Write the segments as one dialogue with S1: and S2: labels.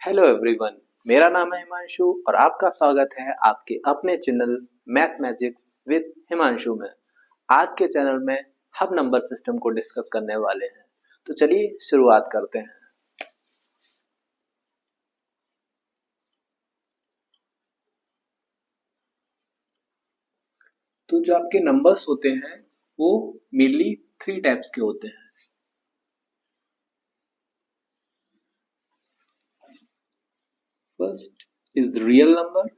S1: Hello everyone, मेरा नाम है हिमांशु और आपका स्वागत है आपके अपने channel Math Magics with Himanshu में। आज के चैनल में हम नंबर सिस्टम को डिस्कस करने वाले हैं, तो चलिए शुरुआत करते हैं। तो जो आपके नंबर्स होते हैं वो मेनली 3 टाइप्स के होते हैं। First is real number,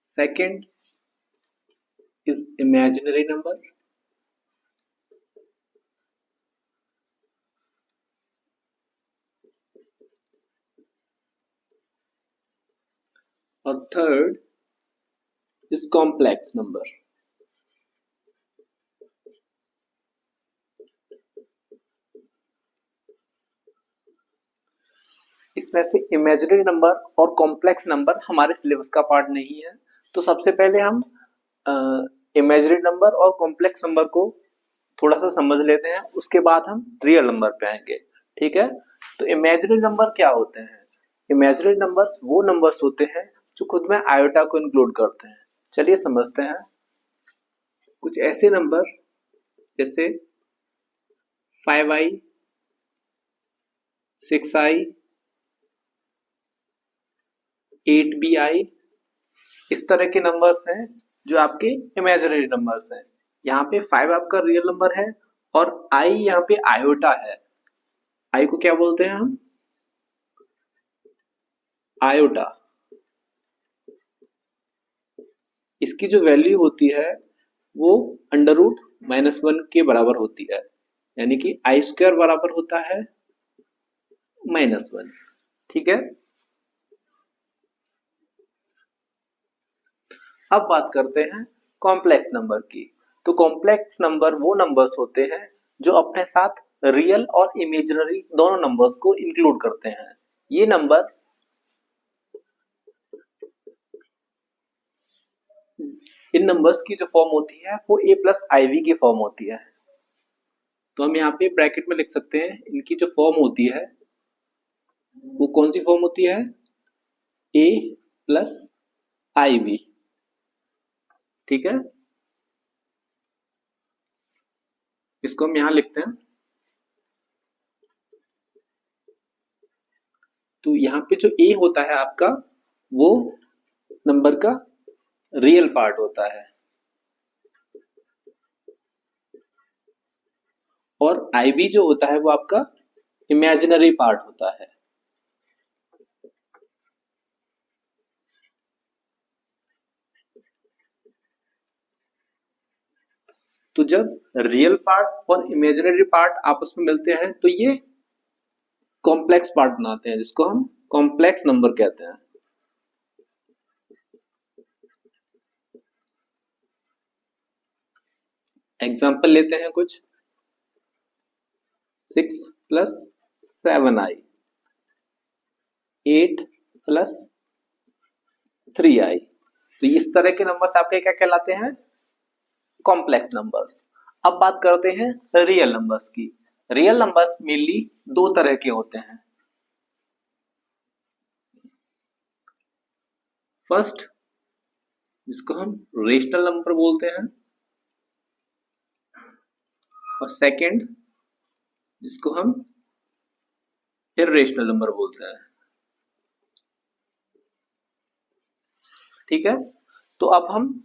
S1: second is imaginary number, और थर्ड इज कॉम्प्लेक्स नंबर। इसमें से इमेजिनरी नंबर और कॉम्प्लेक्स नंबर हमारे सिलेबस का पार्ट नहीं है, तो सबसे पहले हम इमेजिनरी नंबर और कॉम्प्लेक्स नंबर को थोड़ा सा समझ लेते हैं, उसके बाद हम रियल नंबर पे आएंगे। ठीक है, तो इमेजिनरी नंबर क्या होते हैं? इमेजिनरी नंबर्स वो नंबर्स होते हैं जो खुद में आयोटा को इंक्लूड करते हैं। चलिए समझते हैं। कुछ ऐसे नंबर जैसे 5i, 6i, 8bi, इस तरह के नंबर्स हैं जो आपके इमेजिनरी नंबर्स हैं। यहाँ पे 5 आपका रियल नंबर है और i यहाँ पे आयोटा है। i को क्या बोलते हैं हम? आयोटा। इसकी जो वैल्यू होती है वो √-1 के बराबर होती है, यानी कि आई स्क्वायर बराबर होता है -1। ठीक है, अब बात करते हैं कॉम्प्लेक्स नंबर की। तो कॉम्प्लेक्स नंबर वो नंबर्स होते हैं जो अपने साथ रियल और इमेजिनरी दोनों नंबर्स को इंक्लूड करते हैं। ये नंबर इन नंबर्स की जो फॉर्म होती है वो a+iv की फॉर्म होती है। तो हम यहाँ पे ब्रैकेट में लिख सकते हैं, इनकी जो फॉर्म होती है वो कौन सी फॉर्म होती है? a+iv। ठीक है, इसको हम यहां लिखते हैं। तो यहाँ पे जो a होता है आपका वो नंबर का रियल पार्ट होता है और iv जो होता है वो आपका इमेजिनरी पार्ट होता है। तो जब रियल पार्ट और इमेजिनरी पार्ट आपस में मिलते हैं तो ये कॉम्प्लेक्स पार्ट बनाते हैं, जिसको हम कॉम्प्लेक्स नंबर कहते हैं। एग्जाम्पल लेते हैं कुछ। 6 + 7i, 8 + 3i, तो इस तरह के नंबर्स आपके क्या कहलाते हैं? Complex numbers. अब बात करते हैं रियल नंबर्स की। रियल नंबर्स मेनली दो तरह के होते हैं। फर्स्ट, जिसको हम रेशनल नंबर बोलते हैं, और सेकंड जिसको हम इर्रेशनल नंबर बोलते हैं। ठीक है, तो अब हम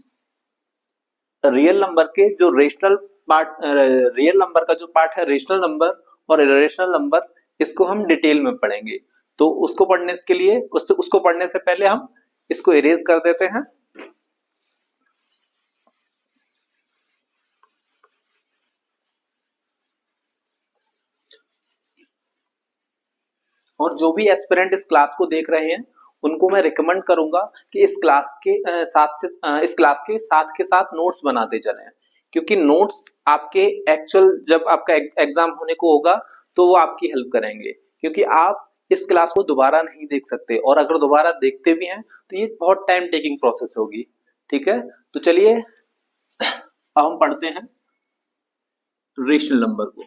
S1: रियल नंबर के जो रेशनल पार्ट, रियल नंबर का जो पार्ट है रेशनल नंबर और इर्रेशनल नंबर, इसको हम डिटेल में पढ़ेंगे। तो उसको पढ़ने के लिए उसको पढ़ने से पहले हम इसको इरेज कर देते हैं। और जो भी एस्पिरेंट इस क्लास को देख रहे हैं उनको मैं रिकमेंड करूंगा कि इस क्लास के साथ के साथ नोट्स बनाते चलें, क्योंकि नोट्स आपके एक्चुअल जब आपका एग्जाम होने को होगा तो वो आपकी हेल्प करेंगे, क्योंकि आप इस क्लास को दोबारा नहीं देख सकते, और अगर दोबारा देखते भी हैं तो ये बहुत टाइम टेकिंग प्रोसेस होगी। ठीक है, तो चलिए अब हम पढ़ते हैं रेशनल नंबर को।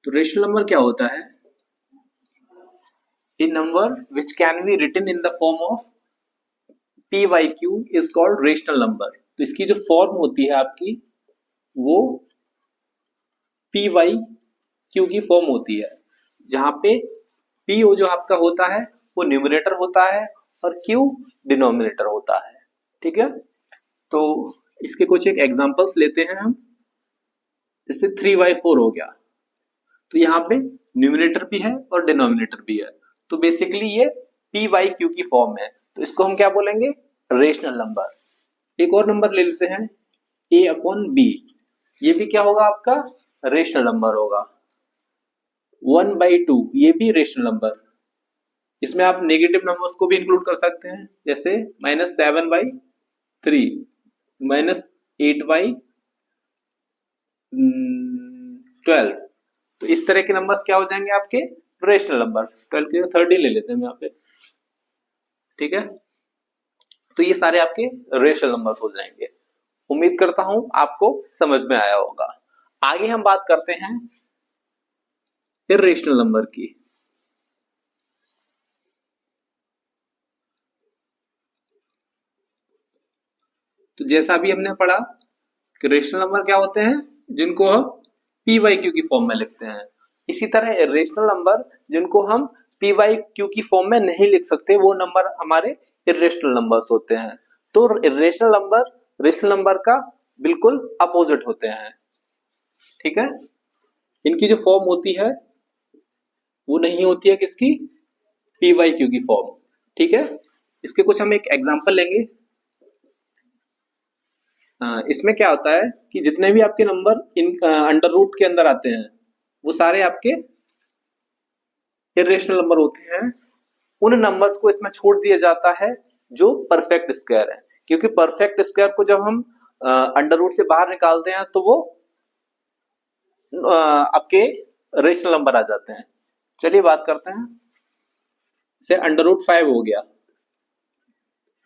S1: तो रेशनल नंबर क्या होता है? A number which can be written in the form of P Y Q is called rational number. तो इसकी जो फॉर्म होती है आपकी वो पी वाई क्यू की फॉर्म होती है, जहां पे पी जो आपका होता है वो न्यूमरेटर होता है और क्यू डिनोमिनेटर होता है। ठीक है, तो इसके कुछ एक एग्जांपल्स लेते हैं हम। जैसे 3/4 हो गया, तो यहाँ पे न्यूमरेटर भी है और डिनोमिनेटर भी है, तो बेसिकली ये पी वाई क्यू की फॉर्म है, तो इसको हम क्या बोलेंगे? Rational number. एक और नंबर ले लेते हैं ए अपॉन बी, ये भी क्या होगा आपका? रेशनल नंबर होगा। 1/2 ये भी रेशनल नंबर। इसमें आप नेगेटिव नंबर्स को भी इंक्लूड कर सकते हैं, जैसे -7/3, -8/12। तो इस तरह के नंबर्स क्या हो जाएंगे आपके? Rational number. 12 के 30 ले लेते हैं यहाँ पे। ठीक है, तो ये सारे आपके रेशनल नंबर्स हो जाएंगे। उम्मीद करता हूं आपको समझ में आया होगा। आगे हम बात करते हैं इर्रेशनल नंबर की। तो जैसा अभी हमने पढ़ा कि रेशनल नंबर क्या होते हैं? जिनको हम पी वाई क्यू की फॉर्म में लिखते हैं। इसी तरह इर्रेशनल नंबर जिनको हम पी वाई क्यू की फॉर्म में नहीं लिख सकते, वो नंबर हमारे इर्रेशनल नंबर्स होते हैं। तो इर्रेशनल नंबर रेशनल नंबर का बिल्कुल अपोजिट होते हैं। ठीक है, इनकी जो फॉर्म होती है वो नहीं होती है किसकी? पी वाई क्यू की फॉर्म। ठीक है, इसके कुछ हम एक एग्जांपल लेंगे। इसमें क्या होता है कि जितने भी आपके नंबर इन अंडर रूट के अंदर आते हैं वो सारे आपके इर्रेशनल नंबर होते हैं। उन नंबर्स को इसमें छोड़ दिया जाता है जो परफेक्ट स्क्वायर है, क्योंकि परफेक्ट स्क्वायर को जब हम अंडर रूट से बाहर निकालते हैं तो वो आपके रेशनल नंबर आ जाते हैं। चलिए बात करते हैं। से √5 हो गया,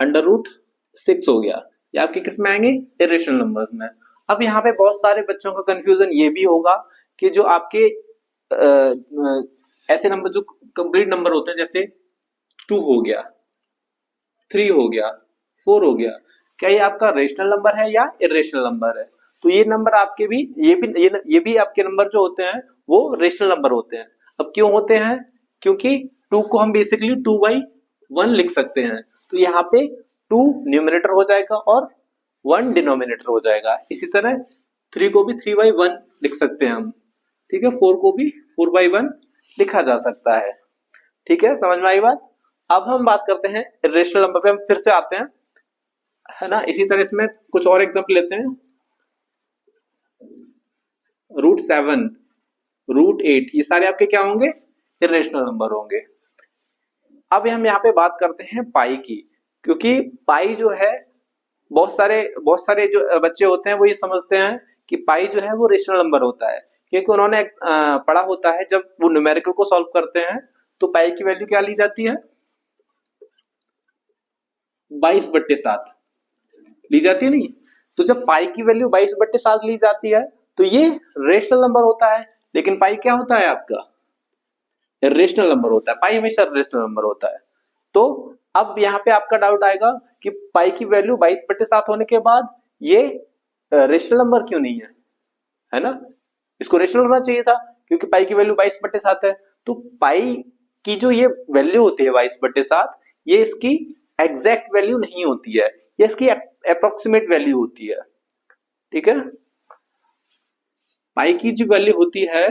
S1: √6 हो गया, ये आपके किस में आएंगे? इरेशनल नंबर्स में। अब यहाँ पे बहुत सारे बच्चों का कंफ्यूजन ये भी होगा कि जो आपके ऐसे नंबर जो कंप्लीट नंबर होते हैं, जैसे 2 हो गया, 3 हो गया, 4 हो गया, क्या ये आपका रेशनल नंबर है या इरेशनल नंबर है? तो ये नंबर आपके भी ये भी आपके नंबर जो होते हैं वो रेशनल नंबर होते हैं। अब क्यों होते हैं? क्योंकि 2 को हम बेसिकली 2/1 लिख सकते हैं, तो यहाँ पे 2 न्यूमरेटर हो जाएगा और 1 डिनोमिनेटर हो जाएगा। इसी तरह 3 को भी 3/1 लिख सकते हैं हम। ठीक है, 4 को भी 4/1 लिखा जा सकता है। ठीक है, समझ में आई बात? अब हम बात करते हैं रेशनल नंबर पे, हम फिर से आते हैं, है ना। इसी तरह इसमें कुछ और एग्जांपल लेते हैं। √7, √8 ये सारे आपके क्या होंगे? इरेशनल नंबर होंगे। अब हम यहाँ पे बात करते हैं पाई की, क्योंकि पाई जो है बहुत सारे जो बच्चे होते हैं वो ये समझते हैं कि पाई जो है वो रेशनल नंबर होता है, क्योंकि उन्होंने पढ़ा होता है जब वो न्यूमेरिकल को सॉल्व करते हैं तो पाई की वैल्यू क्या ली जाती है? 22/7 ली जाती है, नहीं? तो जब पाई की वैल्यू 22/7 ली जाती है तो ये रेशनल नंबर होता है, लेकिन पाई क्या होता है आपका? रेशनल नंबर होता है। पाई हमेशा रेशनल नंबर होता है। तो अब यहाँ पे आपका डाउट आएगा कि पाई की वैल्यू 22/7 होने के बाद ये रेशनल नंबर क्यों नहीं है ना? इसको रेशनल होना चाहिए था, क्योंकि पाई की वैल्यू 22/7 है। तो पाई की जो ये वैल्यू होती है 22/7, ये इसकी एग्जैक्ट वैल्यू नहीं होती है, ये इसकी अप्रोक्सीमेट वैल्यू होती है। ठीक है, पाई की जो वैल्यू होती है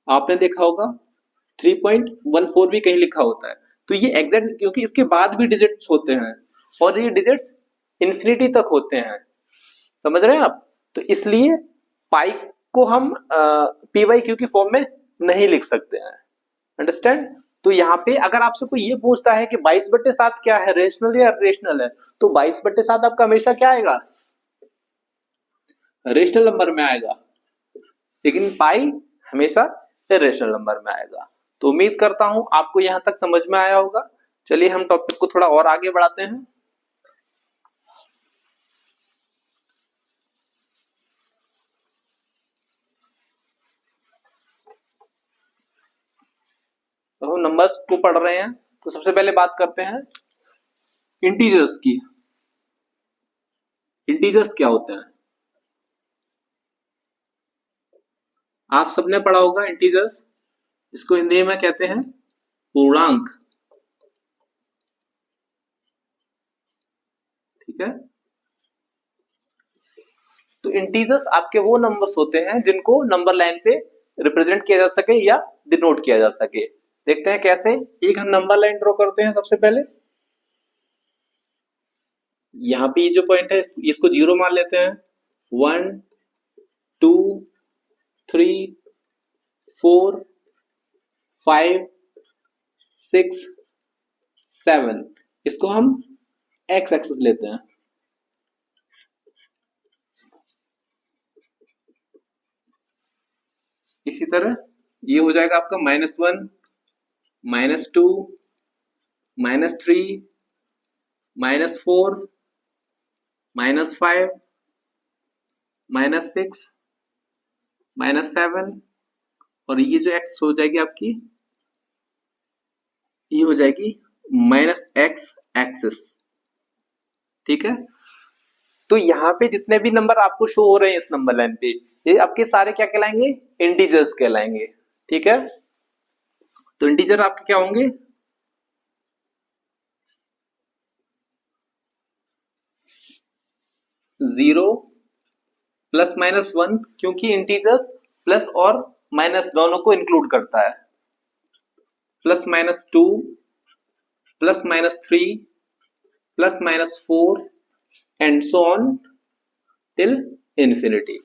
S1: आपने देखा होगा 3.14 भी कहीं लिखा होता है, तो ये एग्जैक्ट, क्योंकि इसके बाद भी डिजिट्स होते हैं और ये डिजिट्स इंफिनिटी तक होते हैं। समझ रहे हैं आप? तो इसलिए पाई को हम पी वाई क्यू की फॉर्म में नहीं लिख सकते हैं। अंडरस्टैंड? तो यहाँ पे अगर आपसे कोई ये पूछता है कि 22/7 क्या है, रेशनल या रेशनल है, तो 22/7 आपका हमेशा क्या आएगा? रेशनल नंबर में आएगा, लेकिन पाई हमेशा इरेशनल नंबर में आएगा। तो उम्मीद करता हूं आपको यहां तक समझ में आया होगा। चलिए हम टॉपिक को थोड़ा और आगे बढ़ाते हैं। तो हम नंबर्स को पढ़ रहे हैं, तो सबसे पहले बात करते हैं इंटीजर्स की। इंटीजर्स क्या होते हैं? आप सबने पढ़ा होगा इंटीजर्स, जिसको हिंदी में कहते हैं पूर्णांक। ठीक है, तो इंटीजर्स आपके वो नंबर्स होते हैं जिनको नंबर लाइन पे रिप्रेजेंट किया जा सके या डिनोट किया जा सके। देखते हैं कैसे। एक हम नंबर लाइन ड्रॉ करते हैं सबसे पहले। यहाँ पे ये जो पॉइंट है इसको 0 मान लेते हैं। 1 2 3 4 5 6 7, इसको हम एक्स एक्सिस लेते हैं। इसी तरह ये हो जाएगा आपका -1 -2 -3 -4 -5 -6 -7, और ये जो x हो जाएगी आपकी, ये हो जाएगी -x एक्सिस। ठीक है, तो यहाँ पे जितने भी नंबर आपको शो हो रहे हैं इस नंबर लाइन पे, ये आपके सारे क्या कहलाएंगे? इंटीजर्स कहलाएंगे। ठीक है, तो इंटीजर आपके क्या होंगे? 0 +-1, क्योंकि इंटीजर्स प्लस और माइनस दोनों को इंक्लूड करता है। +-2 +-3 +-4 and so on till infinity.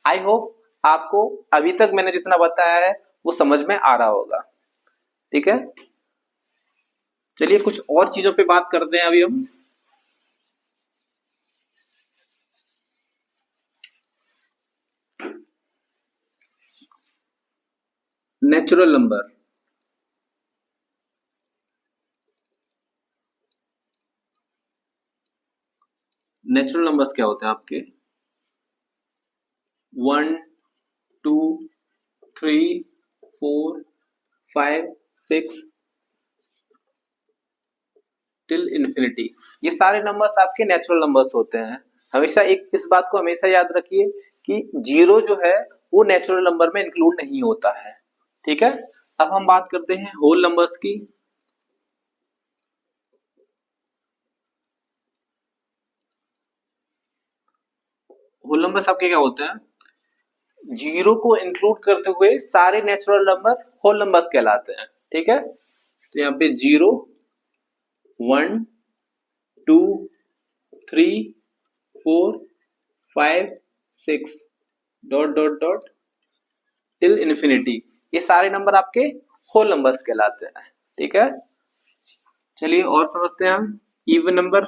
S1: I hope आपको अभी तक मैंने जितना बताया है वो समझ में आ रहा होगा। ठीक है, चलिए कुछ और चीजों पे बात करते हैं अभी हम। Natural number. नेचुरल नंबर्स क्या होते हैं आपके? 1 2 3 4 5 6 टिल इंफिनिटी, ये सारे नंबर्स आपके नेचुरल नंबर्स होते हैं। हमेशा एक इस बात को हमेशा याद रखिए कि 0 जो है वो नेचुरल नंबर में इंक्लूड नहीं होता है। ठीक है, अब हम बात करते हैं होल नंबर्स की। होल नंबर्स आपके क्या होते हैं? 0 को इंक्लूड करते हुए सारे नेचुरल नंबर होल नंबर्स कहलाते हैं। ठीक है, तो यहाँ पे 0 1 2 3 4 5 6 dot dot dot till infinity, ये सारे नंबर आपके होल नंबर्स कहलाते हैं। ठीक है, चलिए और समझते हैं हम इवन नंबर।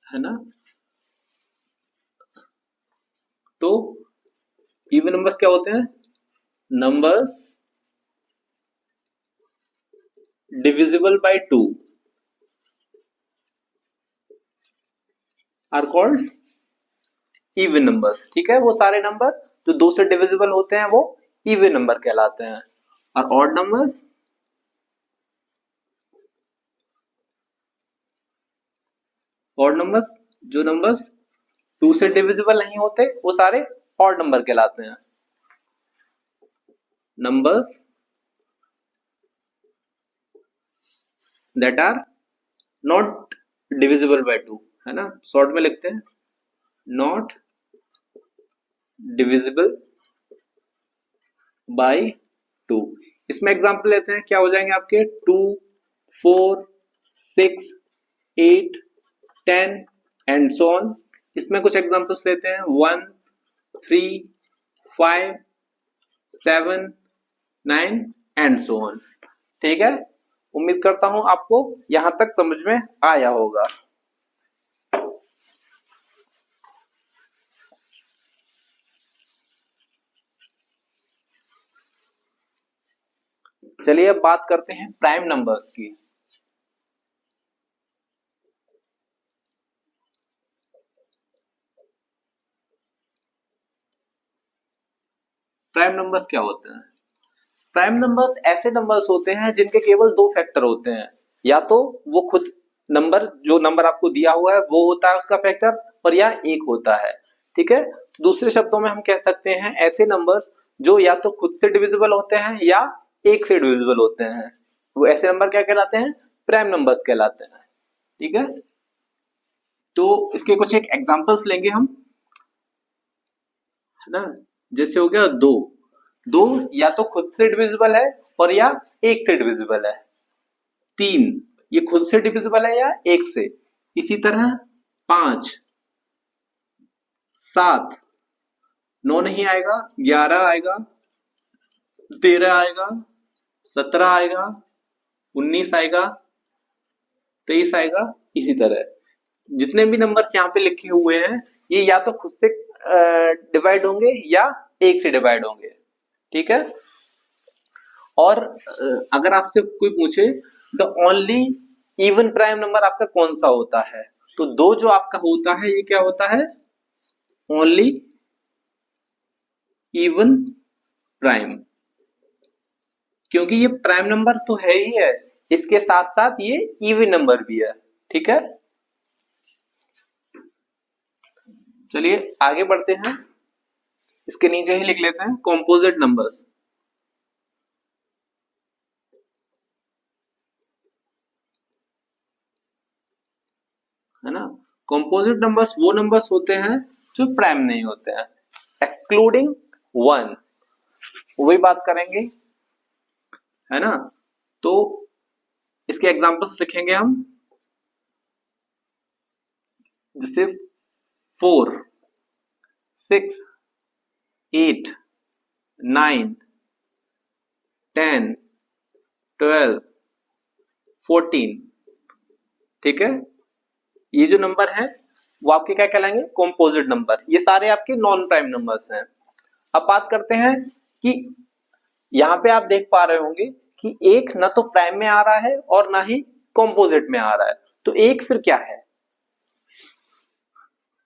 S1: है ना, तो इवन नंबर्स क्या होते हैं? Numbers divisible by 2 are called even numbers. ठीक है, वो सारे नंबर जो 2 से डिविजिबल होते हैं वो इवन नंबर कहलाते हैं। और ऑड नंबर्स, ऑड नंबर्स जो नंबर्स 2 से डिविजिबल नहीं होते वो सारे ऑड नंबर कहलाते हैं। Numbers that are not divisible by 2, है ना, शॉर्ट में लिखते हैं नॉट डिविजिबल बाय 2। इसमें एग्जांपल लेते हैं, क्या हो जाएंगे आपके? 2 4 6 8 10 एंड सो ऑन। इसमें कुछ एग्जांपल्स लेते हैं, 1 3 5 7 9 एंड सो ऑन। ठीक है, उम्मीद करता हूं आपको यहां तक समझ में आया होगा। चलिए अब बात करते हैं प्राइम नंबर्स की। प्राइम नंबर्स क्या होते हैं? प्राइम नंबर्स ऐसे नंबर्स होते हैं जिनके केवल दो फैक्टर होते हैं, या तो वो खुद नंबर, जो नंबर आपको दिया हुआ है वो होता है उसका फैक्टर, और या एक होता है। ठीक है, दूसरे शब्दों में हम कह सकते हैं ऐसे नंबर्स जो या तो खुद से डिविजिबल होते हैं या एक से डिविजिबल होते हैं, वो ऐसे नंबर क्या कहलाते हैं? प्राइम नंबर्स कहलाते हैं। ठीक है, तो इसके कुछ एक एग्जांपल्स लेंगे हम, है ना। जैसे हो गया दो, दो या तो खुद से डिविजिबल है और या एक से डिविजिबल है। तीन, ये खुद से डिविजिबल है या एक से। इसी तरह पांच, सात, नौ नहीं आएगा, 11 आएगा, 13 आएगा, 17 आएगा, 19 आएगा, 23 आएगा। इसी तरह जितने भी नंबर्स यहाँ पे लिखे हुए हैं ये या तो खुद से डिवाइड होंगे या एक से डिवाइड होंगे। ठीक है, और अगर आपसे कोई पूछे the only even prime number आपका कौन सा होता है, तो दो जो आपका होता है ये क्या होता है? ओनली इवन प्राइम, क्योंकि ये प्राइम नंबर तो है ही है, इसके साथ साथ ये इवन नंबर भी है। ठीक है, चलिए आगे बढ़ते हैं, इसके नीचे ही लिख लेते हैं कॉम्पोजिट नंबर्स। है ना, कॉम्पोजिट नंबर्स वो नंबर्स होते हैं जो प्राइम नहीं होते हैं, एक्सक्लूडिंग वन, वही बात करेंगे, है ना। तो इसके एग्जांपल्स लिखेंगे हम, जैसे 4, 6, 8, 9, 10, 12, 14। ठीक है, ये जो नंबर है वो आपके क्या कहलाएंगे? Composite number. ये सारे आपके नॉन प्राइम नंबर्स हैं। अब बात करते हैं कि यहाँ पे आप देख पा रहे होंगे कि एक ना तो प्राइम में आ रहा है और ना ही कॉम्पोजिट में आ रहा है, तो एक फिर क्या है?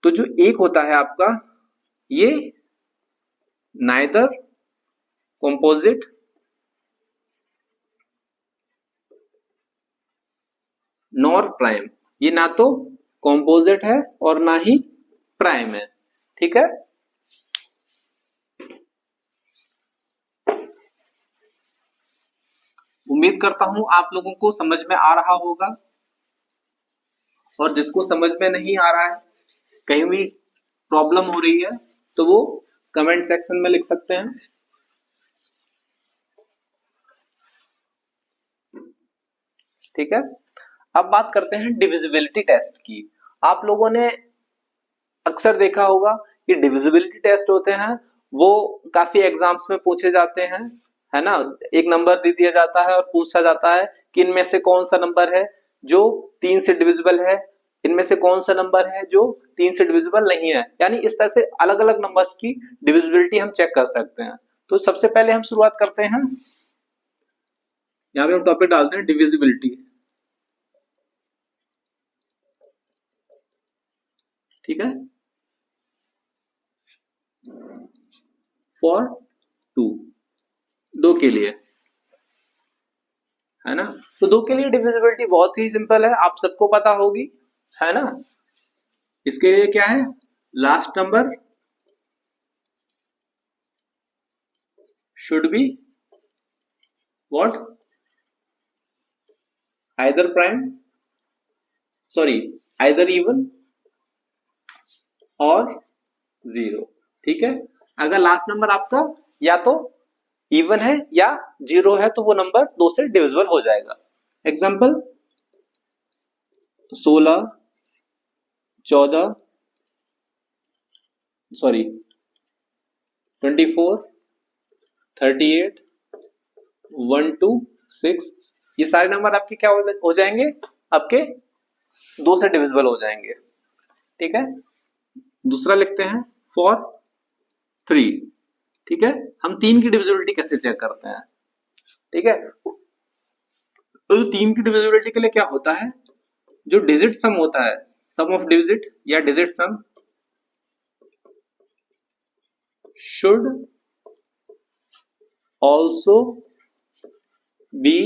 S1: तो जो एक होता है आपका, ये नाइदर कॉम्पोजिट नॉर प्राइम, ये ना तो कॉम्पोजिट है और ना ही प्राइम है। ठीक है, उम्मीद करता हूं आप लोगों को समझ में आ रहा होगा, और जिसको समझ में नहीं आ रहा है, कहीं भी प्रॉब्लम हो रही है, तो वो कमेंट सेक्शन में लिख सकते हैं। ठीक है, अब बात करते हैं डिविजिबिलिटी टेस्ट की। आप लोगों ने अक्सर देखा होगा कि डिविजिबिलिटी टेस्ट होते हैं वो काफी एग्जाम्स में पूछे जाते हैं, है ना। एक नंबर दे दिया जाता है और पूछा जाता है कि इनमें से कौन सा नंबर है जो 3 से डिविजिबल है, इनमें से कौन सा नंबर है जो 3 से डिविजिबल नहीं है। यानी इस तरह से अलग अलग नंबर्स की डिविजिबिलिटी हम चेक कर सकते हैं। तो सबसे पहले हम शुरुआत करते हैं, यहाँ पे हम टॉपिक डालते हैं डिविजिबिलिटी। ठीक है, फॉर 2, दो के लिए, है ना। तो दो के लिए डिविजिबिलिटी बहुत ही सिंपल है, आप सबको पता होगी, है ना। इसके लिए क्या है? Last number should be what? Either prime, sorry, either even और जीरो। ठीक है, अगर लास्ट नंबर आपका या तो इवन है या जीरो है तो वो नंबर दो से डिविजिबल हो जाएगा। एग्जांपल 16, 14, सॉरी 24, 38, 1, 2, 6, ये सारे नंबर आपके क्या हो जाएंगे? आपके दो से डिविजिबल हो जाएंगे। ठीक है, दूसरा लिखते हैं फॉर 3। ठीक है, हम 3 की डिविजिबिलिटी कैसे चेक करते हैं? ठीक है, तो 3 की डिविजिबिलिटी के लिए क्या होता है? जो डिजिट सम होता है, सम ऑफ डिजिट या digit some, should also be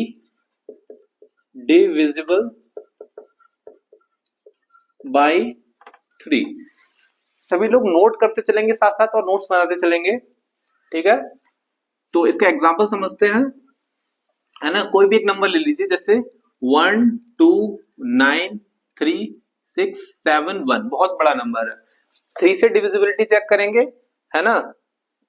S1: divisible by 3। सभी लोग नोट करते चलेंगे साथ साथ और नोट्स बनाते चलेंगे, ठीक है। तो इसका एग्जांपल समझते हैं, है ना। कोई भी एक नंबर ले लीजिए, जैसे 1 2 9 3 6 7 1, बहुत बड़ा नंबर है। 3 से डिविजिबिलिटी चेक करेंगे, है ना।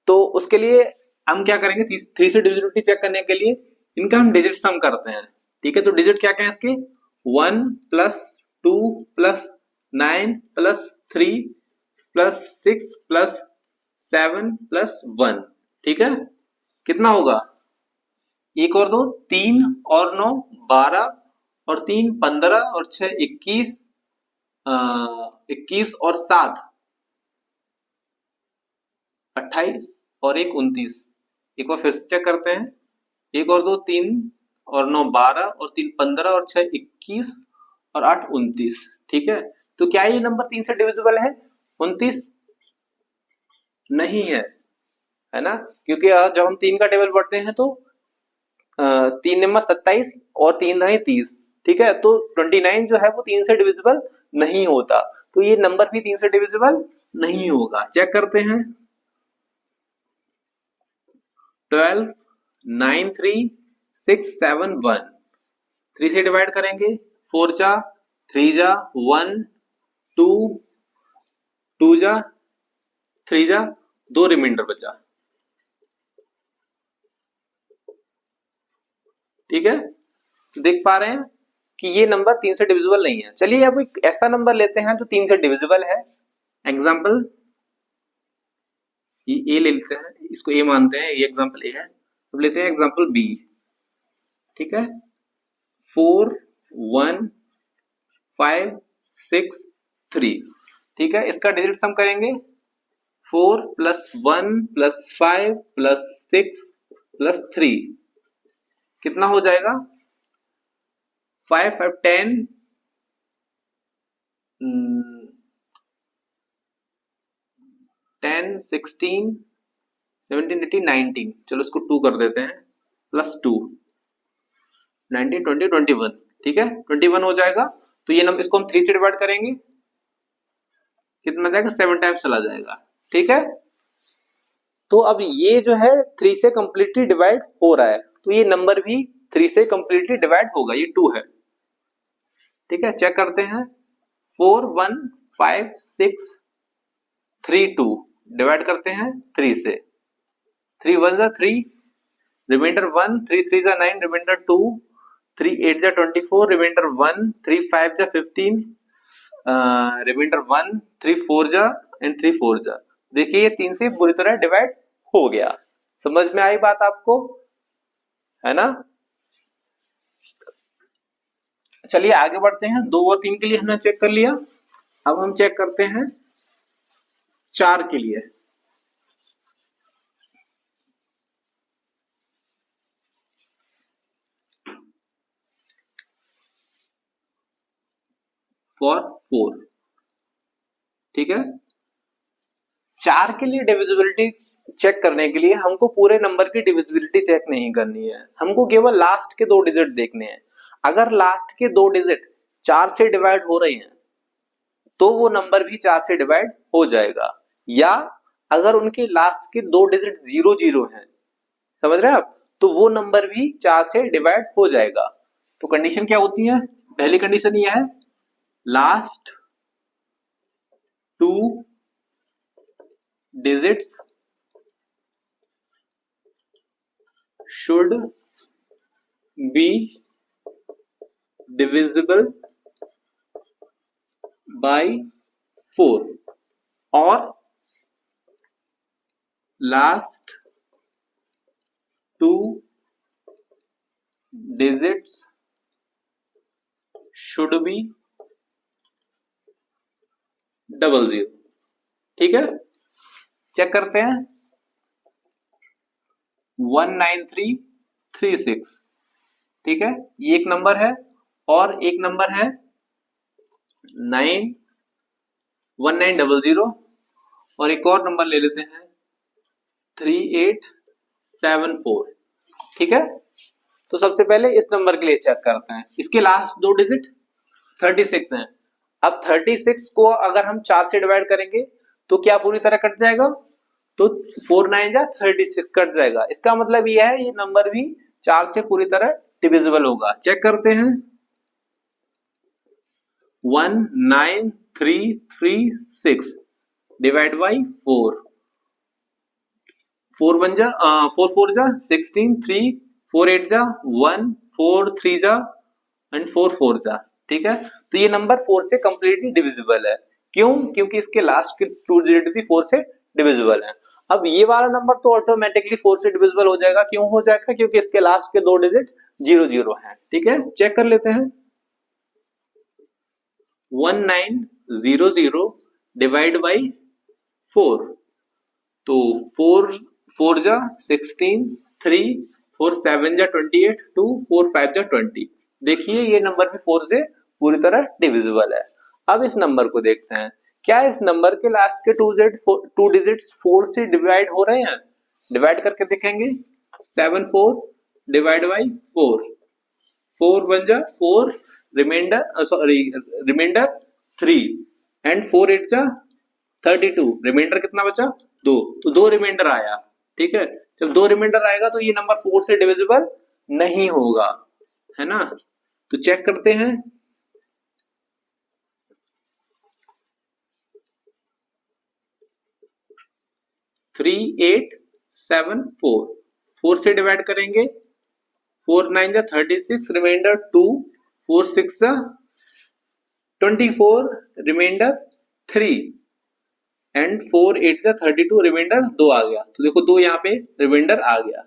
S1: तो उसके लिए हम क्या करेंगे, 3 से डिविजिबिलिटी चेक करने के लिए इनका हम डिजिट सम करते हैं, ठीक है। तो डिजिट क्या क्या है इसके, 1 plus 2 plus 9 plus 3 plus 6 plus 7 plus 1, ठीक है। कितना होगा, एक और दो 3 और 9 12 और 3 15 और 6 21, 21 और 7 28 और 1 29। एक बार फिर से चेक करते हैं, एक और दो 3 और 9 12 और 3 15 और 6 21 और 8 29, ठीक है। तो क्या ये नंबर 3 से डिविजिबल है, 29? नहीं है ना, क्योंकि जब हम 3 का टेबल पढ़ते हैं तो 3 नंबर 27 और 3 नहीं 30, ठीक है। तो 29 जो है वो 3 से डिविजिबल नहीं होता, तो ये नंबर भी 3 से डिविजिबल नहीं होगा। चेक करते हैं, 12 9 3 6 7 1, 3 से डिवाइड करेंगे, 4 जा 3 जा 1 2 2 जा 3 जा 2 रिमाइंडर बचा, ठीक है। देख पा रहे हैं कि ये नंबर 3 से डिविजिबल नहीं है। चलिए अब एक ऐसा नंबर लेते हैं जो 3 से डिविजिबल है। एग्जाम्पल ये ए ले लेते हैं, इसको ए मानते हैं, ये एग्जाम्पल ए है। अब लेते हैं एग्जाम्पल बी, ठीक है। 4 1 5 6 3, ठीक है। इसका डिजिट सम करेंगे, 4 प्लस 1 प्लस 5 प्लस 6 प्लस 3, कितना हो जाएगा, 5 5 10 10 16 17 18 19, चलो इसको 2 कर देते हैं, प्लस 2 19 20 21, ठीक है। 21 हो जाएगा। तो ये नंबर, इसको हम 3 से डिवाइड करेंगे, कितना जाएगा, 7 टाइम्स चला जाएगा, ठीक है। तो अब ये जो है 3 से कंप्लीटली डिवाइड हो रहा है, तो ये नंबर भी 3 से कंप्लीटली डिवाइड होगा, ये 2 है, ठीक है। चेक करते हैं, 4 1 5 6 3 2, डिवाइड करते हैं 3 से, 3 1 जा 3, रिमाइंडर 1, 3 3 जा 9, रिमाइंडर 2, 3 8 जा 24, रिमाइंडर 1, 3 5 जा 15, रिमाइंडर 1, 3 4 जा एंड 3 4 जा। देखिए ये 3 से बुरी तरह डिवाइड हो गया। समझ में आई बात आपको, है ना। चलिए आगे बढ़ते हैं। 2 और 3 के लिए हमने चेक कर लिया, अब हम चेक करते हैं 4 के लिए। फॉर 4, ठीक है। 4 के लिए डिविजिबिलिटी चेक करने के लिए हमको पूरे नंबर की डिविजिबिलिटी चेक नहीं करनी है, हमको केवल लास्ट के 2 डिजिट देखने हैं। अगर लास्ट के 2 डिजिट 4 से डिवाइड हो रहे हैं तो वो नंबर भी 4 से डिवाइड हो जाएगा, या अगर उनके लास्ट के 2 डिजिट 0 0 हैं, समझ रहे हैं आप, तो वो नंबर भी 4 से डिवाइड हो जाएगा। तो कंडीशन क्या होती है, पहली कंडीशन ये है, last 2 digits should be divisible by 4 or last 2 digits should be double zero, ठीक है। चेक करते हैं, 19336, ठीक है, ये एक नंबर है, और एक नंबर है 1900, और एक और नंबर ले लेते हैं 3874, ठीक है, तो सबसे पहले इस नंबर के लिए चेक करते हैं। इसके लास्ट दो डिजिट 36 हैं। अब 36 को अगर हम 4 से डिवाइड करेंगे तो क्या पूरी तरह कट जाएगा? तो 4 9 जा 36 कट जाएगा। इसका मतलब यह है ये नंबर भी 4 से पूरी तरह डिविजिबल होगा। चेक करते हैं। 19336 डिवाइड बाई 4, 4 1 जा 4 4 जा 16, 3 4 8 जा 1, 4 3 जा एंड 4 4 जा। ठीक है, तो ये नंबर 4 से कंप्लीटली डिविजिबल है। क्यों? क्योंकि इसके लास्ट के 2 डिजिट भी 4 से डिविजिबल है। अब ये वाला नंबर तो ऑटोमेटिकली 4 से डिविजिबल हो जाएगा। क्यों हो जाएगा? क्योंकि इसके लास्ट के 2 डिजिट 0 0 हैं। ठीक है, चेक कर लेते हैं। 1900 डिवाइड बाई 4, तो 4 4 जा 16, 3 4 7 जा 28, 2 4 5 जा 20। देखिए ये नंबर भी 4 से पूरी तरह डिविजिबल है। अब इस नंबर को देखते हैं, क्या इस नंबर के लास्ट के 2 डिजिट्स 4 से डिवाइड हो रहे हैं? डिवाइड करके देखेंगे। 7 4 डिवाइड बाई 4, 4 1 जा 4, रिमाइंडर 3 एंड 4 8 जा 32, रिमाइंडर कितना बचा? 2, तो 2 रिमाइंडर आया। ठीक है, जब 2 रिमाइंडर आएगा तो ये नंबर 4 से डिविजिबल नहीं होगा, है ना। तो चेक करते हैं। 3 8 7 4, 4 से डिवाइड करेंगे। 4 9 जा 36, रिमाइंडर 2, 4 6 जा 24, रिमाइंडर 3 एंड 4 8 जा 32, रिमाइंडर 2 आ गया। तो देखो 2 यहाँ पे रिमाइंडर आ गया।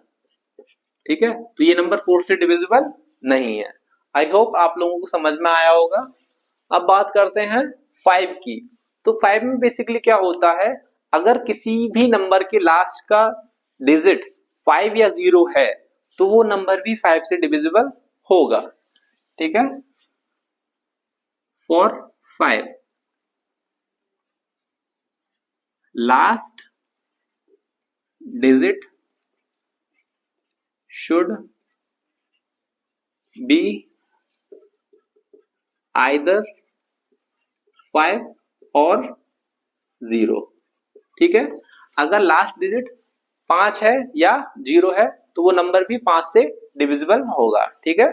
S1: ठीक है, तो ये नंबर 4 से डिविजिबल नहीं है। आई होप आप लोगों को समझ में आया होगा। अब बात करते हैं 5 की। तो 5 में बेसिकली क्या होता है, अगर किसी भी नंबर के लास्ट का डिजिट 5 या 0 है तो वो नंबर भी 5 से डिविजिबल होगा। ठीक है, for 5 last digit should be either 5 और 0। ठीक है, अगर लास्ट डिजिट 5 है या 0 है तो वो नंबर भी 5 से डिविजिबल होगा। ठीक है,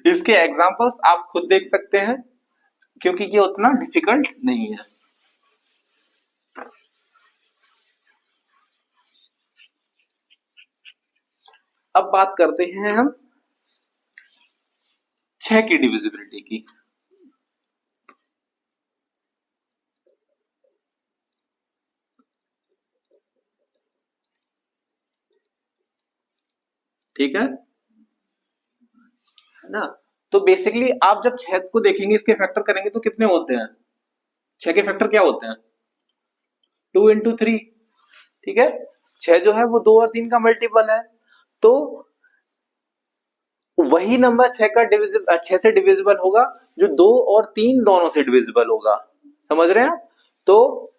S1: इसके एग्जांपल्स आप खुद देख सकते हैं क्योंकि ये उतना डिफिकल्ट नहीं है। अब बात करते हैं हम 6 की डिविजिबिलिटी की। ठीक है ना, तो बेसिकली आप जब 6 को देखेंगे, इसके फैक्टर करेंगे तो कितने होते हैं? 6 के फैक्टर क्या होते हैं? 2 इंटू 3। ठीक है, 6 जो है वो 2 और 3 का मल्टीपल है, तो वही नंबर 6 से डिविजिबल होगा जो 2 और 3 दोनों से डिविजिबल होगा। समझ रहे हैं? तो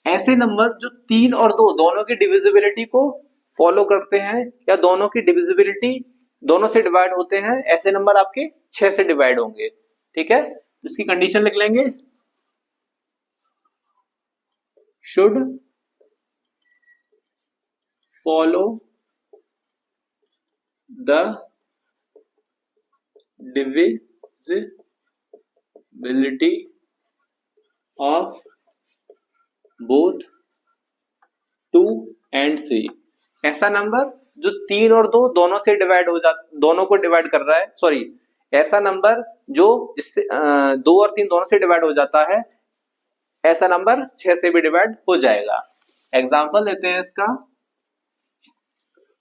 S1: ऐसे नंबर जो 3 और 2 दोनों की डिविजिबिलिटी को फॉलो करते हैं या दोनों की डिविजिबिलिटी दोनों से डिवाइड होते हैं, ऐसे नंबर आपके 6 से डिवाइड होंगे। ठीक है, इसकी कंडीशन लिख लेंगे। Should follow the divisibility of both 2 and 3। ऐसा नंबर जो 3 और 2 दोनों से डिवाइड हो जाता, दोनों को डिवाइड कर रहा है, सॉरी, ऐसा नंबर जो जिससे 2 और 3 दोनों से डिवाइड हो जाता है, ऐसा नंबर 6 से भी डिवाइड हो जाएगा। एग्जांपल लेते हैं इसका।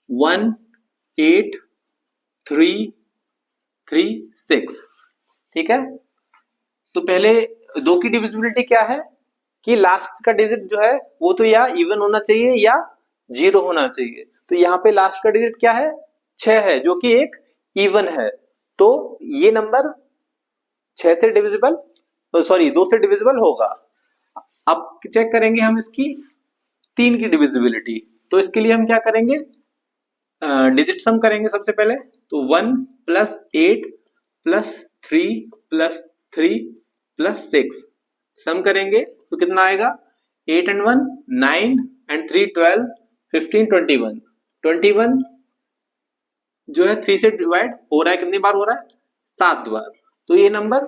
S1: 1 8 3 3 6। ठीक है, तो पहले 2 की डिविजिबिलिटी क्या है कि लास्ट का डिजिट जो है वो तो या इवन होना चाहिए या 0 होना चाहिए। तो यहाँ पे लास्ट का डिजिट क्या है? 6 है, जो कि एक इवन है। तो ये नंबर 6 से डिविजिबल, सॉरी 2 से डिविजिबल होगा। अब चेक करेंगे हम इसकी 3 की डिविजिबिलिटी। तो इसके लिए हम क्या करेंगे? डिजिट सम करेंगे सबसे पहले, तो 1 प्लस 8 प्लस 3 प्लस 3 प्लस 6 सम करेंगे तो कितना आएगा, 8 and 1 9 and 3 12 15 21 21 जो है 3 से डिवाइड हो रहा है, कितनी बार हो रहा है, 7 बार। तो ये नंबर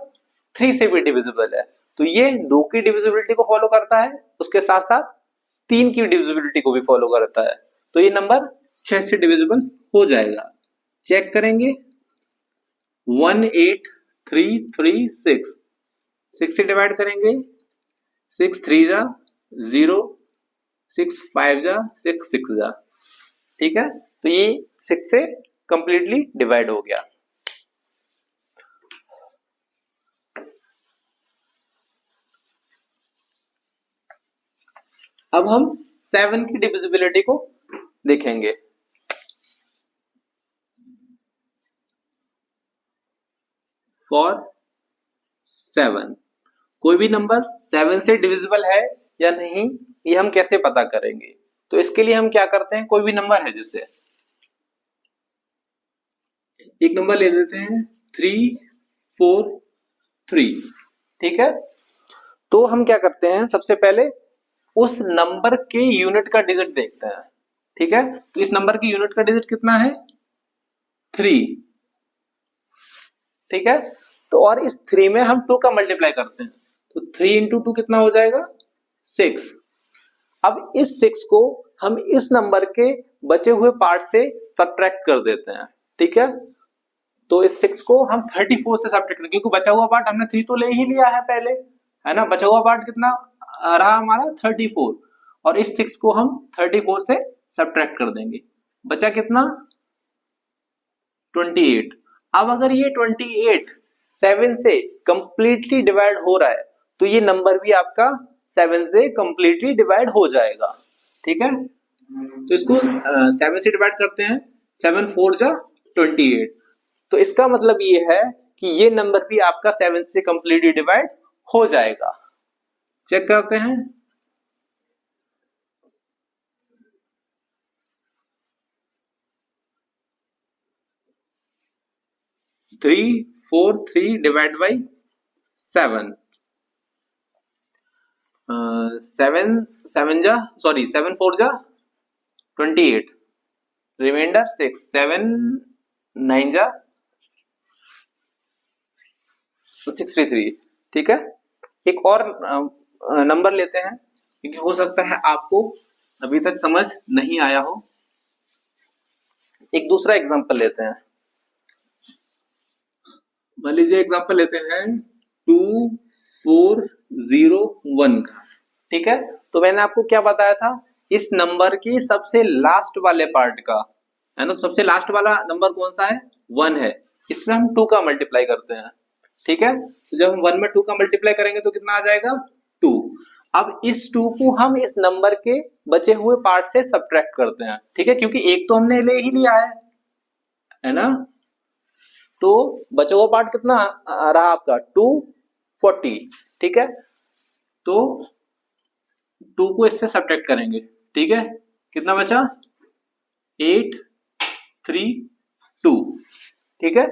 S1: 3 से भी डिविजिबल है। तो ये 2 की डिविजिबिलिटी को फॉलो करता है, उसके साथ साथ 3 की डिविजिबिलिटी को भी फॉलो करता है। तो ये नंबर 6 से डिविजिबल हो जाएगा। चेक करेंगे, 1 8 3 3 6 6 से डिवाइड करेंगे, 6 3 जा 0 6 5 जा 6 6 जा, ठीक है। तो ये 6 से कंप्लीटली डिवाइड हो गया। अब हम 7 की डिविजिबिलिटी को देखेंगे। फॉर 7 कोई भी नंबर 7 से डिविजिबल है या नहीं, ये हम कैसे पता करेंगे। तो इसके लिए हम क्या करते हैं, कोई भी नंबर है, जैसे एक नंबर ले लेते हैं 3 4 3, ठीक है। तो हम क्या करते हैं, सबसे पहले उस नंबर के यूनिट का डिजिट देखते हैं, ठीक है। तो इस नंबर की यूनिट का डिजिट कितना है, 3, ठीक है। तो और इस 3 में हम 2 का मल्टीप्लाई करते हैं, तो 3 इंटू 2 कितना हो जाएगा, 6। अब इस 6 को हम इस नंबर के बचे हुए पार्ट से सब्ट्रैक्ट कर देते हैं, ठीक है। तो इस 6 को हम 34 से सब्ट्रैक्ट करेंगे, क्योंकि बचा हुआ पार्ट हमने 3 तो ले ही लिया है पहले, है ना। बचा हुआ पार्ट कितना रहा हमारा, 34, और इस 6 को हम 34 से सब्ट्रैक्ट कर देंगे, बचा कितना, 28। अब अगर ये 28 7 से कंप्लीटली डिवाइड हो रहा है, तो ये नंबर भी आपका 7 से कंप्लीटली डिवाइड हो जाएगा, ठीक है। तो इसको 7 से डिवाइड करते हैं, 7 4 जा 28। तो इसका मतलब ये है कि ये नंबर भी आपका 7 से कंप्लीटली डिवाइड हो जाएगा। चेक करते हैं, थ्री 4 3 डिवाइड बाई 7, 7 4 जा 28, रिमाइंडर 6, 7 9 जा 63, ठीक है। एक और नंबर लेते हैं, क्योंकि हो सकता है आपको अभी तक समझ नहीं आया हो। एक दूसरा एग्जांपल लेते हैं, मान लीजिए एग्जांपल लेते हैं 2 4 0 1 का, ठीक है। तो मैंने आपको क्या बताया था, इस नंबर की सबसे लास्ट वाले पार्ट का, है ना। सबसे लास्ट वाला नंबर कौन सा है, 1 है। इसमें हम 2 का मल्टीप्लाई करते हैं, ठीक है। तो जब हम 1 में 2 का मल्टीप्लाई करेंगे तो कितना आ जाएगा, 2। अब इस 2 को हम इस नंबर के बचे हुए पार्ट से सब्ट्रैक्ट करते हैं, ठीक है, क्योंकि एक तो हमने ले ही लिया है ना। तो बचा हुआ पार्ट कितना रहा आपका, 240, ठीक है। तो 2 को इससे सब्ट्रैक्ट करेंगे, ठीक है, कितना बचा, 8 3 2, ठीक है।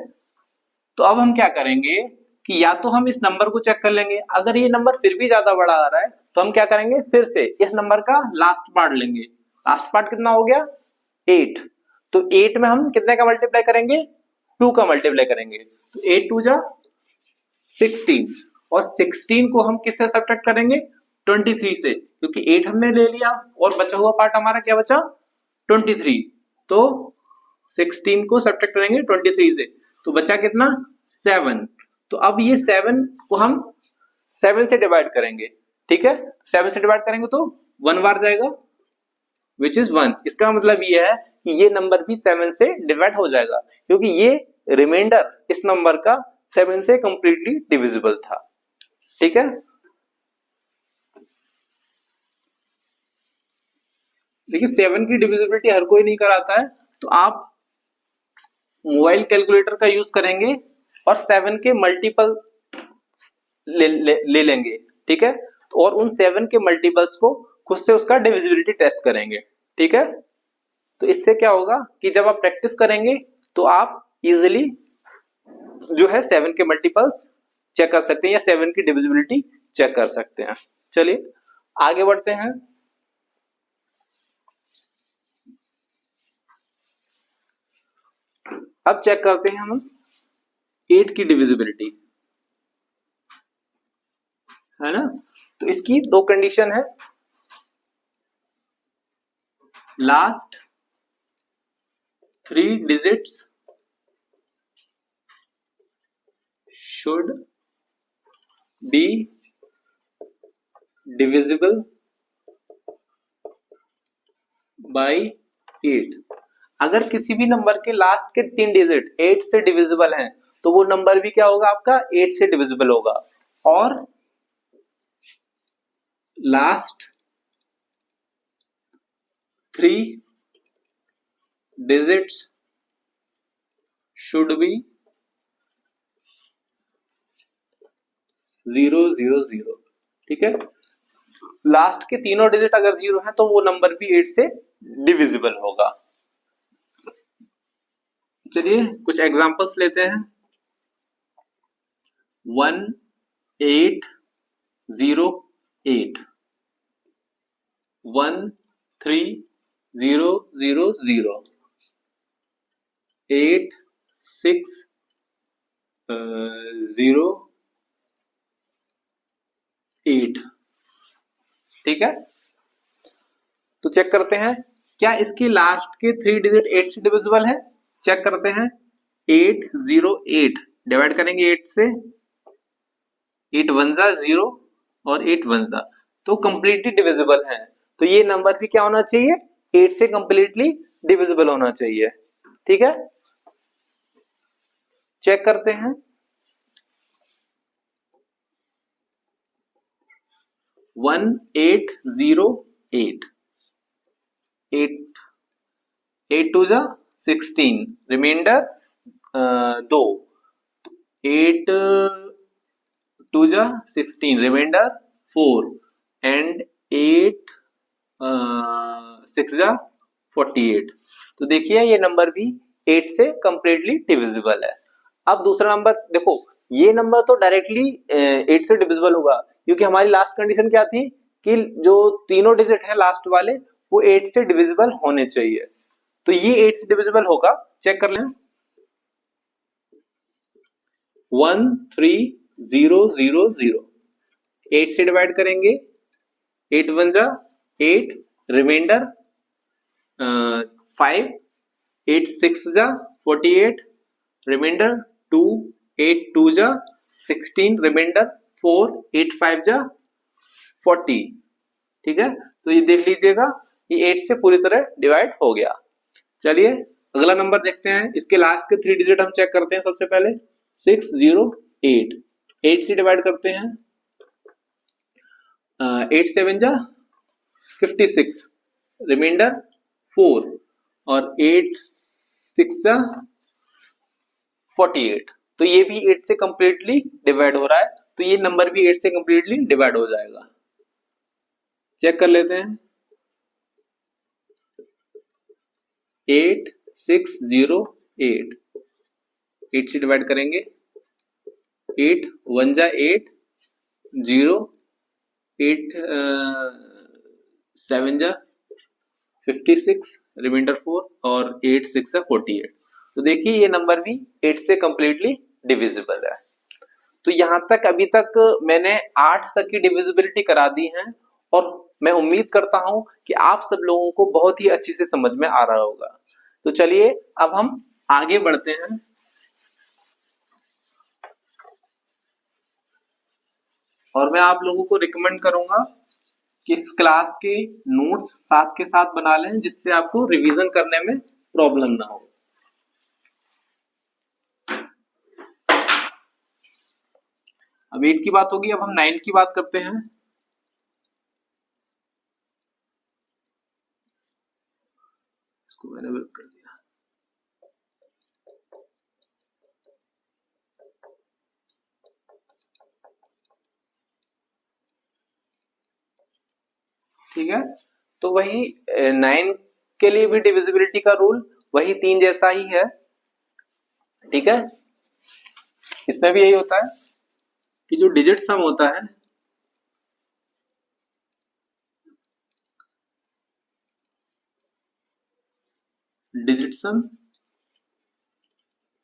S1: तो अब हम क्या करेंगे कि या तो हम इस नंबर को चेक कर लेंगे, अगर ये नंबर फिर भी ज्यादा बड़ा आ रहा है तो हम क्या करेंगे, फिर से इस नंबर का लास्ट पार्ट लेंगे। लास्ट पार्ट कितना हो गया, 8। तो 8 में हम कितने का मल्टीप्लाई करेंगे, 2 का मल्टीप्लाई करेंगे। तो 8 2 जा 16, और 16 को हम किससे सब्ट्रैक्ट करेंगे, 23 से, क्योंकि 8 हमने ले लिया और बचा हुआ पार्ट हमारा क्या बचा, 23। तो 16 को सब्ट्रैक्ट करेंगे 23 से, तो बचा कितना, 7। तो अब ये 7 को हम 7 से डिवाइड करेंगे, ठीक है। 7 से डिवाइड करेंगे तो 1 बार जाएगा, विच इज 1। इसका मतलब ये है कि ये नंबर भी 7 से डिवाइड हो जाएगा, क्योंकि ये रिमाइंडर इस नंबर का 7 से कंप्लीटली डिविजिबल था, ठीक है। देखिए 7 की डिविजिबिलिटी हर कोई नहीं कराता है, तो आप मोबाइल कैलकुलेटर का यूज करेंगे और 7 के मल्टीपल ले लेंगे, ठीक है। और उन 7 के मल्टीपल्स को खुद से उसका डिविजिबिलिटी टेस्ट करेंगे, ठीक है। तो इससे क्या होगा कि जब आप प्रैक्टिस करेंगे तो आप इजिली जो है 7 के मल्टीपल्स चेक कर सकते हैं या 7 की डिविजिबिलिटी चेक कर सकते हैं। चलिए आगे बढ़ते हैं। अब चेक करते हैं हम 8 की डिविजिबिलिटी, है ना। तो इसकी दो कंडीशन है, last 3 digits should be divisible by 8। अगर किसी भी नंबर के लास्ट के 3 डिजिट 8 से डिविजिबल हैं तो वो नंबर भी क्या होगा आपका 8 से डिविजिबल होगा, और लास्ट 3 डिजिट्स should be 0 0 0। ठीक है, लास्ट के तीनों डिजिट अगर 0 है तो वो नंबर भी 8 से डिविजिबल होगा। चलिए कुछ एग्जांपल्स लेते हैं। 1 8 0 8, 1 3 0 0 0, 8 6 0 8। ठीक है, तो चेक करते हैं क्या इसकी लास्ट के 3 डिजिट 8 से डिविजिबल है। चेक करते हैं, 8 0 8 डिवाइड करेंगे 8 से, 8 1 जा 0 और 8 1 जा, तो कंप्लीटली डिविजिबल है। तो ये नंबर भी क्या होना चाहिए 8 से कंप्लीटली डिविजिबल होना चाहिए। ठीक है, चेक करते हैं। 1 8 0 8, 8 8 2 जा 16, रिमाइंडर 2, 8 2 जा 16, रिमाइंडर 4 एंड 8 6 जा 48। तो देखिए ये नंबर भी 8 से कंप्लीटली डिविजिबल है। अब दूसरा नंबर देखो, ये नंबर तो डायरेक्टली 8 से डिविजिबल होगा क्योंकि हमारी लास्ट कंडीशन क्या थी कि जो तीनों डिजिट है लास्ट वाले वो 8 से डिविजिबल होने चाहिए, तो ये 8 से डिविजिबल होगा। चेक कर लें, 1 3 0 0 0, 8 से डिवाइड करेंगे, 8 1 जा 8, रिमाइंडर 5, 8 6 जा 48, रिमाइंडर 2, 8 2 जा 16, रिमाइंडर 4, 8 5 जा 40। ठीक है, तो ये देख लीजिएगा ये 8 से पूरी तरह डिवाइड हो गया। चलिए अगला नंबर देखते हैं, इसके लास्ट के 3 डिजिट हम चेक करते हैं। सबसे पहले 6 0 8, 8 से डिवाइड करते हैं, 8 7 जा 56, रिमाइंडर 4 और 8 6 जा 48। तो ये भी 8 से कंप्लीटली डिवाइड हो रहा है, तो ये नंबर भी 8 से कंप्लीटली डिवाइड हो जाएगा। चेक कर लेते हैं, 8 6 0 8, 8 से डिवाइड करेंगे, 8 1 जा 8, 0 8 7 जा 56, रिमाइंडर 4 और 8 6 जा 48। तो देखिए ये नंबर भी 8 से कंप्लीटली डिविजिबल है। तो यहां तक अभी तक मैंने 8 तक की डिविजिबिलिटी करा दी है और मैं उम्मीद करता हूं कि आप सब लोगों को बहुत ही अच्छी से समझ में आ रहा होगा। तो चलिए अब हम आगे बढ़ते हैं। और मैं आप लोगों को रिकमेंड करूंगा कि इस क्लास के नोट्स साथ के साथ बना लें जिससे आपको रिवीजन करने में प्रॉब्लम ना हो। अब 8 की बात होगी, अब हम 9 की बात करते हैं। इसको मैंने वर्क कर दिया। ठीक है, तो वही 9 के लिए भी डिविजिबिलिटी का रूल वही 3 जैसा ही है, ठीक है। इसमें भी यही होता है कि जो डिजिट सम होता है digit sum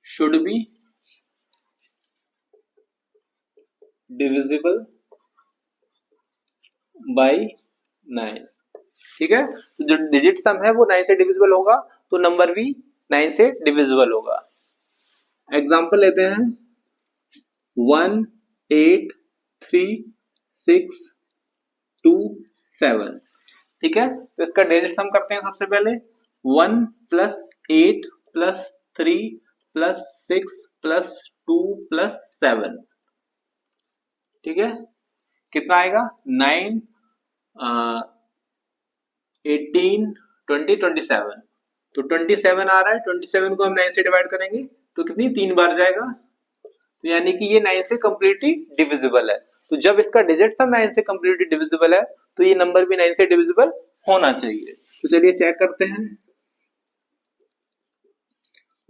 S1: should be divisible by 9, ठीक है। तो जो डिजिट सम है वो 9 से डिविजिबल होगा, तो नंबर भी 9 से डिविजिबल होगा। एग्जांपल लेते हैं 1 8 3 6 2 7, ठीक है। तो इसका डिजिट सम करते हैं सबसे पहले 1 plus 8 plus 3 plus 6 plus 2 plus 7, ठीक है। कितना आएगा 9 18 20 27, तो 27 आ रहा है। 27 को हम 9 से डिवाइड करेंगे तो कितनी 3 बार जाएगा, तो यानी कि ये 9 से कंप्लीटली डिविजिबल है। तो जब इसका डिजिट सम 9 से कंप्लीटली डिविजिबल है तो ये नंबर भी 9 से डिविजिबल होना चाहिए। तो चलिए चेक करते हैं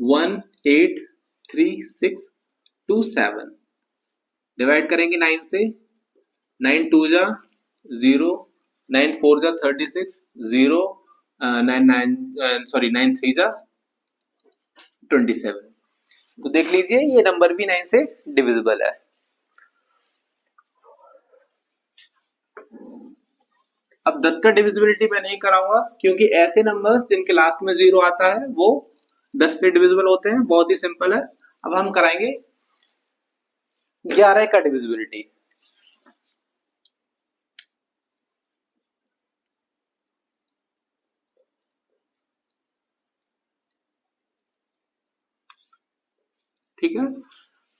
S1: 1 8 3 6 2 7 डिवाइड करेंगे 9 से, 9 2 जा 0, 9 4 जा 36, 0 9 3 जा 27। तो देख लीजिए ये नंबर भी 9 से डिविजिबल है। अब 10 का डिविजिबिलिटी मैं नहीं कराऊंगा क्योंकि ऐसे नंबर्स जिनके लास्ट में 0 आता है वो 10 से डिविजिबल होते हैं, बहुत ही सिंपल है। अब हम कराएंगे 11 का डिविजिबिलिटी। ठीक है,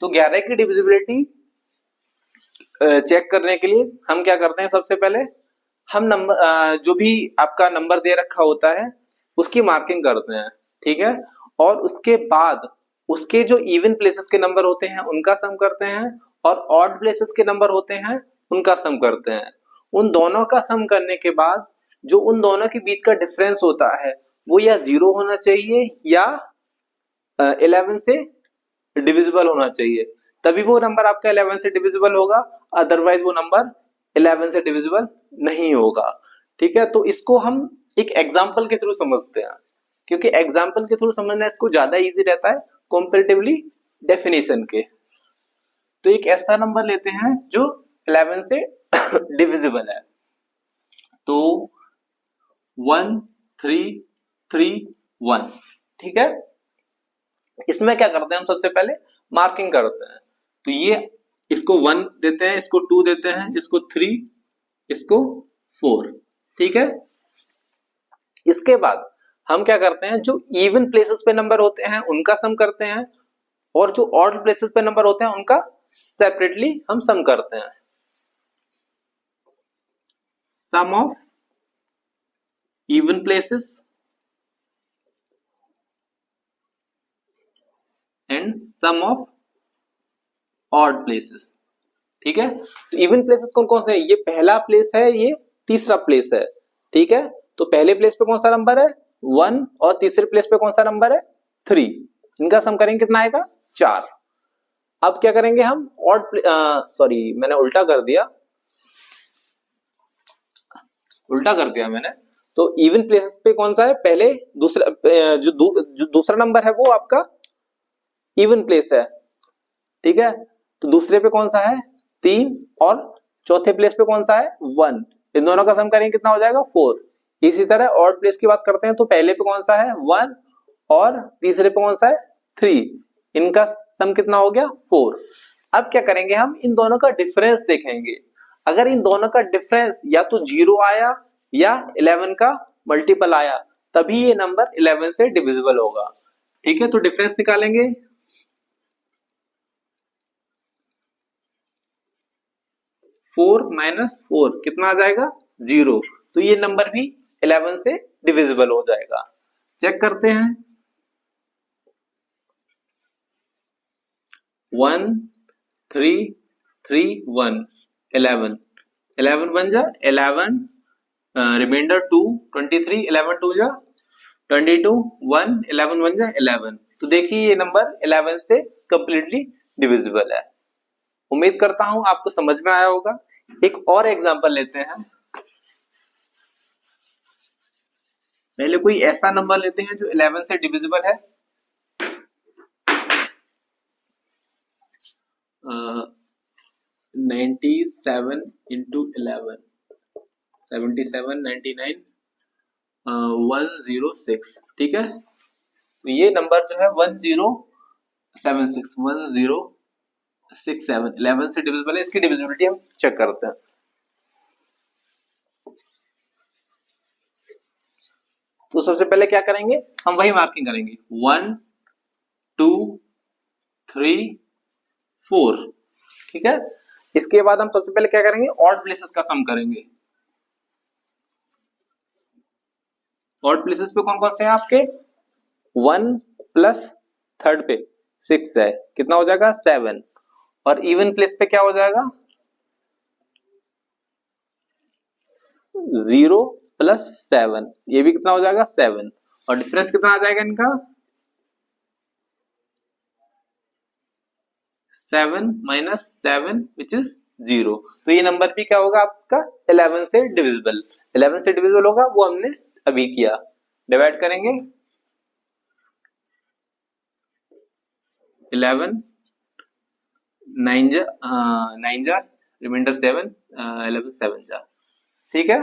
S1: तो 11 की डिविजिबिलिटी चेक करने के लिए हम क्या करते हैं, सबसे पहले हम नंबर जो भी आपका नंबर दे रखा होता है उसकी मार्किंग करते हैं, ठीक है। और उसके बाद उसके जो इवन प्लेसेस के नंबर होते हैं उनका सम करते हैं और ऑड प्लेसेस के नंबर होते हैं उनका सम करते हैं। उन दोनों का सम करने के बाद जो उन दोनों के बीच का डिफरेंस होता है वो या 0 होना चाहिए या 11 से डिविजिबल होना चाहिए, तभी वो नंबर आपका 11 से डिविजिबल होगा, अदरवाइज वो नंबर 11 से डिविजिबल नहीं होगा, ठीक है। तो इसको हम एक एग्जांपल के थ्रू समझते हैं क्योंकि एग्जांपल के थ्रू समझना इसको ज्यादा इजी रहता है कंपैरेटिवली डेफिनेशन के। तो एक ऐसा नंबर लेते हैं जो 11 से डिविजिबल है, तो 1 3 3 1, ठीक है। इसमें क्या करते हैं हम सबसे पहले मार्किंग करते हैं, तो ये इसको 1 देते हैं, इसको 2 देते हैं, इसको 3, इसको 4, ठीक है। इसके बाद हम क्या करते हैं, जो इवन प्लेसेस पे नंबर होते हैं उनका सम करते हैं और जो ऑड प्लेसेस पे नंबर होते हैं उनका सेपरेटली हम सम करते हैं। Sum of even places and sum of odd places, ठीक है। तो इवन प्लेसेस कौन कौन से हैं, ये पहला प्लेस है, ये तीसरा प्लेस है, ठीक है। तो पहले प्लेस पे कौन सा नंबर है 1 और तीसरे प्लेस पे कौन सा नंबर है 3, इनका सम करेंगे कितना आएगा 4। अब क्या करेंगे हम ऑड सॉरी मैंने उल्टा कर दिया मैंने। तो इवन प्लेसेस पे कौन सा है, पहले दूसरा जो दूसरा नंबर है वो आपका इवन प्लेस है, ठीक है। तो दूसरे पे कौन सा है 3 और चौथे प्लेस पे कौन सा है 1, इन दोनों का सम करेंगे कितना हो जाएगा 4। इसी तरह ऑड प्लेस की बात करते हैं, तो पहले पे कौन सा है 1 और तीसरे पे कौन सा है 3, इनका सम कितना हो गया 4। अब क्या करेंगे, हम इन दोनों का डिफरेंस देखेंगे। अगर इन दोनों का डिफरेंस या तो 0 आया या 11 का मल्टीपल आया तभी ये नंबर 11 से डिविजिबल होगा, ठीक है। तो डिफरेंस निकालेंगे, 4 माइनस 4 कितना आ जाएगा 0, तो ये नंबर भी 11 से डिविजिबल हो जाएगा। चेक करते हैं 1 3 3 1 11 11 बन जा 11, रिमाइंडर 2 23, 11 2 जा 22 1 11 1 जा 11। तो देखिए ये नंबर 11 से कंप्लीटली डिविजिबल है। उम्मीद करता हूं आपको समझ में आया होगा। एक और एग्जांपल लेते हैं। पहले कोई ऐसा नंबर लेते हैं जो 11 से डिविजिबल है। 97 इंटू 11 77 99 106। ठीक है, तो ये नंबर जो है 1076 1067 11 से डिविजिबल है। इसकी डिविजिबिलिटी हम चेक करते हैं। तो सबसे पहले क्या करेंगे, हम वही मार्किंग करेंगे 1 2 3 4। ठीक है, इसके बाद हम सबसे पहले क्या करेंगे, ऑड प्लेसेस का सम करेंगे। ऑड प्लेसेस पे कौन कौन से हैं आपके, 1 प्लस थर्ड पे 6 है, कितना हो जाएगा 7। और इवन प्लेस पे क्या हो जाएगा, 0 प्लस 7, ये भी कितना हो जाएगा 7। और डिफरेंस कितना आ जाएगा इनका, 7 माइनस 7 विच इज 0। तो ये नंबर भी क्या होगा आपका 11 से डिविजिबल। 11 से डिविजिबल होगा, वो हमने अभी किया। डिवाइड करेंगे 11 9 जा रिमाइंडर 7 11 7 जा। ठीक है,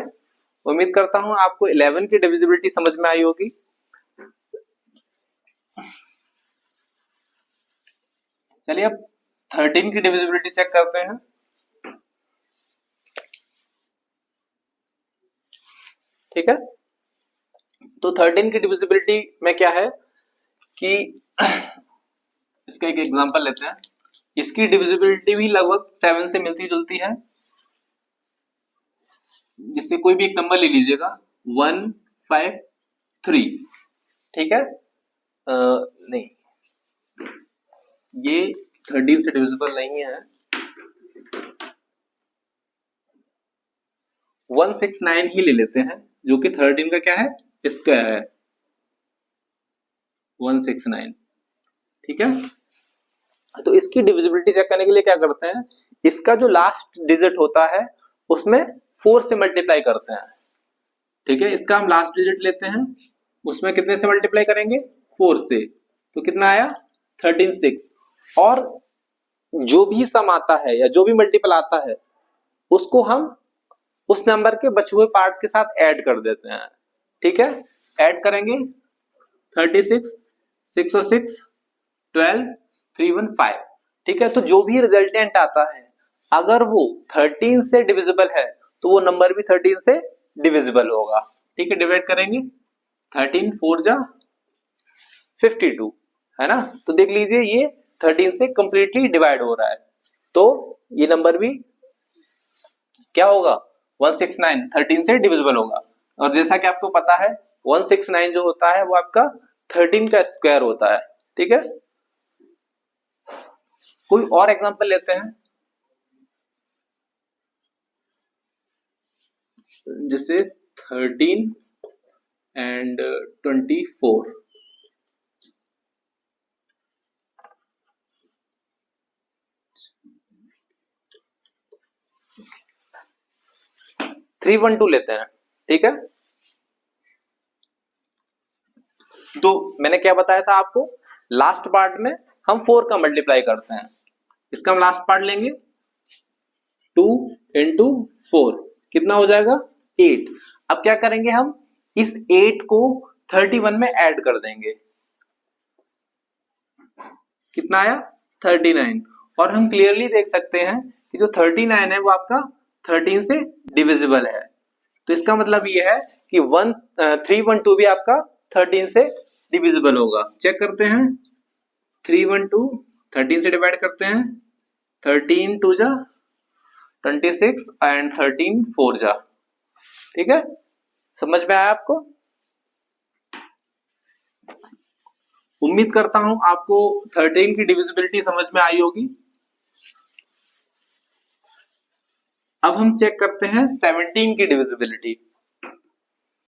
S1: उम्मीद करता हूं आपको 11 की डिविजिबिलिटी समझ में आई होगी। चलिए अब 13 की डिविजिबिलिटी चेक करते हैं। ठीक है, तो 13 की डिविजिबिलिटी में क्या है कि इसका एक एग्जांपल लेते हैं। इसकी डिविजिबिलिटी भी लगभग 7 से मिलती जुलती है। जिससे कोई भी एक नंबर ले लीजिएगा 1 5 3। ठीक है, नहीं ये 13 से डिविजिबल नहीं है। 169 ही ले लेते हैं, जो कि 13 का क्या है, स्क्वायर है 169। ठीक है, तो इसकी डिविजिबिलिटी चेक करने के लिए क्या करते हैं, इसका जो लास्ट डिजिट होता है उसमें 4 से मल्टीप्लाई करते हैं। ठीक है, इसका हम लास्ट डिजिट लेते हैं, उसमें कितने से मल्टीप्लाई करेंगे, 4 से। तो कितना आया 13 6। और जो भी सम आता है या जो भी मल्टीपल आता है उसको हम उस नंबर के बचे हुए पार्ट के साथ ऐड कर देते हैं। ठीक है, ऐड करेंगे 36 606 12 315। ठीक है, तो जो भी रिजल्टेंट आता है अगर वो 13 से डिविजिबल है तो वो नंबर भी 13 से डिविजिबल होगा। ठीक है, डिवाइड करेंगे 13 4 जा 52 है ना। तो देख लीजिए ये 13 से कंप्लीटली डिवाइड हो रहा है, तो ये नंबर भी क्या होगा 169 13 से डिविजिबल होगा। और जैसा कि आपको पता है 169 जो होता है वो आपका 13 का स्क्वायर होता है। ठीक है, कोई और एग्जांपल लेते हैं, जैसे 13 एंड 24। 312 लेते हैं। ठीक है, तो मैंने क्या बताया था आपको, लास्ट पार्ट में हम 4 का मल्टीप्लाई करते हैं। इसका हम लास्ट पार्ट लेंगे 2 इंटू 4, कितना हो जाएगा 8। अब क्या करेंगे, हम इस 8 को 31 में ऐड कर देंगे, कितना आया 39। और हम क्लियरली देख सकते हैं कि जो 39 है वो आपका 13 से डिविजिबल है। तो इसका मतलब ये है कि 312 भी आपका 13 से डिविजिबल होगा। चेक करते हैं 312 13 से डिवाइड करते हैं, 13 2 जा 26 एंड 13 4 जा। ठीक है, समझ में आया आपको। उम्मीद करता हूं आपको 13 की डिविजिबिलिटी समझ में आई होगी। अब हम चेक करते हैं 17 की डिविजिबिलिटी।